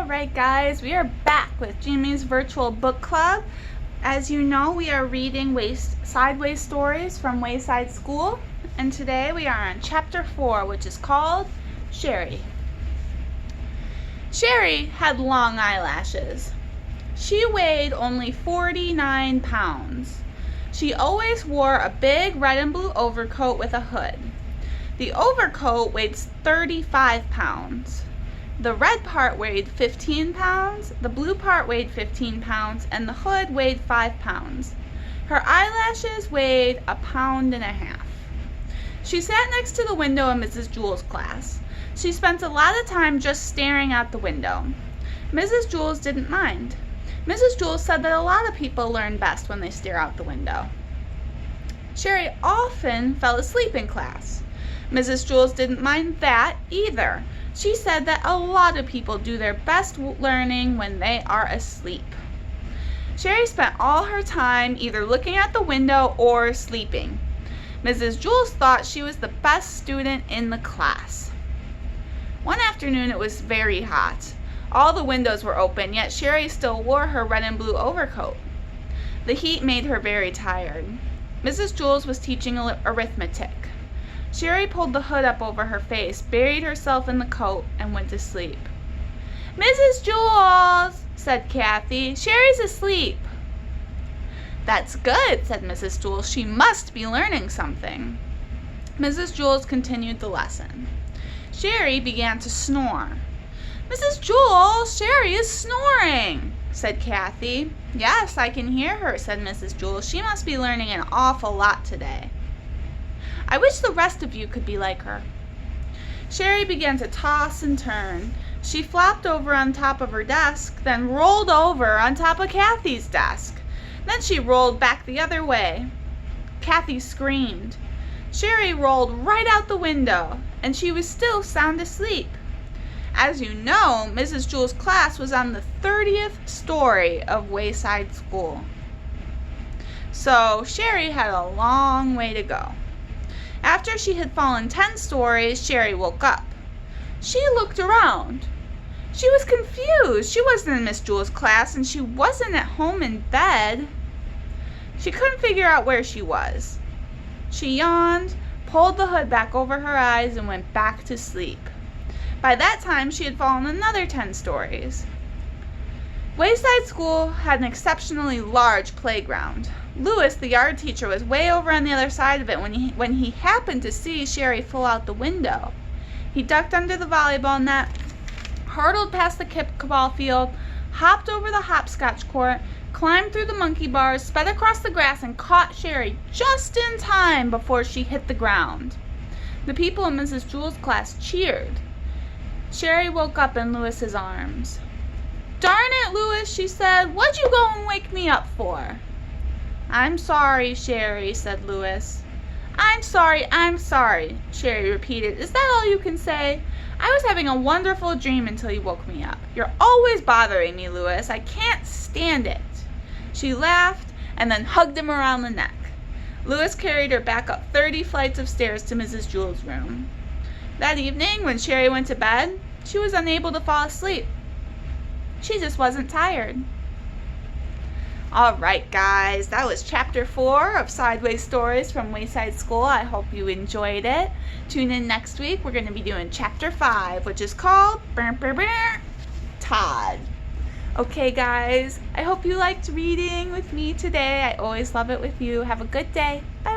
Alright guys, we are back with Jimmy's Virtual Book Club. As you know, we are reading Sideways Stories from Wayside School, and today we are on Chapter 4, which is called Sharie. Sharie had long eyelashes. She weighed only 49 pounds. She always wore a big red and blue overcoat with a hood. The overcoat weighed 35 pounds. The red part weighed 15 pounds, the blue part weighed 15 pounds, and the hood weighed 5 pounds. Her eyelashes weighed 1.5 pounds. She sat next to the window in Mrs. Jules' class. She spent a lot of time just staring out the window. Mrs. Jules didn't mind. Mrs. Jules said that a lot of people learn best when they stare out the window. Sharie often fell asleep in class. Mrs. Jules didn't mind that either. She said that a lot of people do their best learning when they are asleep. Sharie spent all her time either looking at the window or sleeping. Mrs. Jules thought she was the best student in the class. One afternoon it was very hot. All the windows were open, yet Sharie still wore her red and blue overcoat. The heat made her very tired. Mrs. Jules was teaching arithmetic. Sharie pulled the hood up over her face, buried herself in the coat, and went to sleep. "Mrs. Jules," said Kathy, "Sharie's asleep." "That's good," said Mrs. Jules. "She must be learning something." Mrs. Jules continued the lesson. Sharie began to snore. "Mrs. Jules, Sharie is snoring," said Kathy. "Yes, I can hear her," said Mrs. Jules. "She must be learning an awful lot today. I wish the rest of you could be like her." Sharie began to toss and turn. She flopped over on top of her desk, then rolled over on top of Kathy's desk. Then she rolled back the other way. Kathy screamed. Sharie rolled right out the window, and she was still sound asleep. As you know, Mrs. Jules' class was on the 30th story of Wayside School. So Sharie had a long way to go. After she had fallen 10 stories, Sharie woke up. She looked around. She was confused. She wasn't in Miss Jules' class, and she wasn't at home in bed. She couldn't figure out where she was. She yawned, pulled the hood back over her eyes, and went back to sleep. By that time, she had fallen another 10 stories. Wayside School had an exceptionally large playground. Louis, the yard teacher, was way over on the other side of it when he happened to see Sharie fall out the window. He ducked under the volleyball net, hurtled past the kickball field, hopped over the hopscotch court, climbed through the monkey bars, sped across the grass, and caught Sharie just in time before she hit the ground. The people in Mrs. Jules' class cheered. Sharie woke up in Louis's arms. "Darn it, Louis," she said. "What'd you go and wake me up for?" "I'm sorry, Sharie," said Louis. I'm sorry, Sharie repeated. "Is that all you can say? I was having a wonderful dream until you woke me up. You're always bothering me, Louis. I can't stand it." She laughed and then hugged him around the neck. Louis carried her back up 30 flights of stairs to Mrs. Jules' room. That evening, when Sharie went to bed, she was unable to fall asleep. She just wasn't tired. Alright guys, that was Chapter 4 of Sideways Stories from Wayside School. I hope you enjoyed it. Tune in next week. We're going to be doing Chapter 5, which is called Todd. Okay guys, I hope you liked reading with me today. I always love it with you. Have a good day. Bye.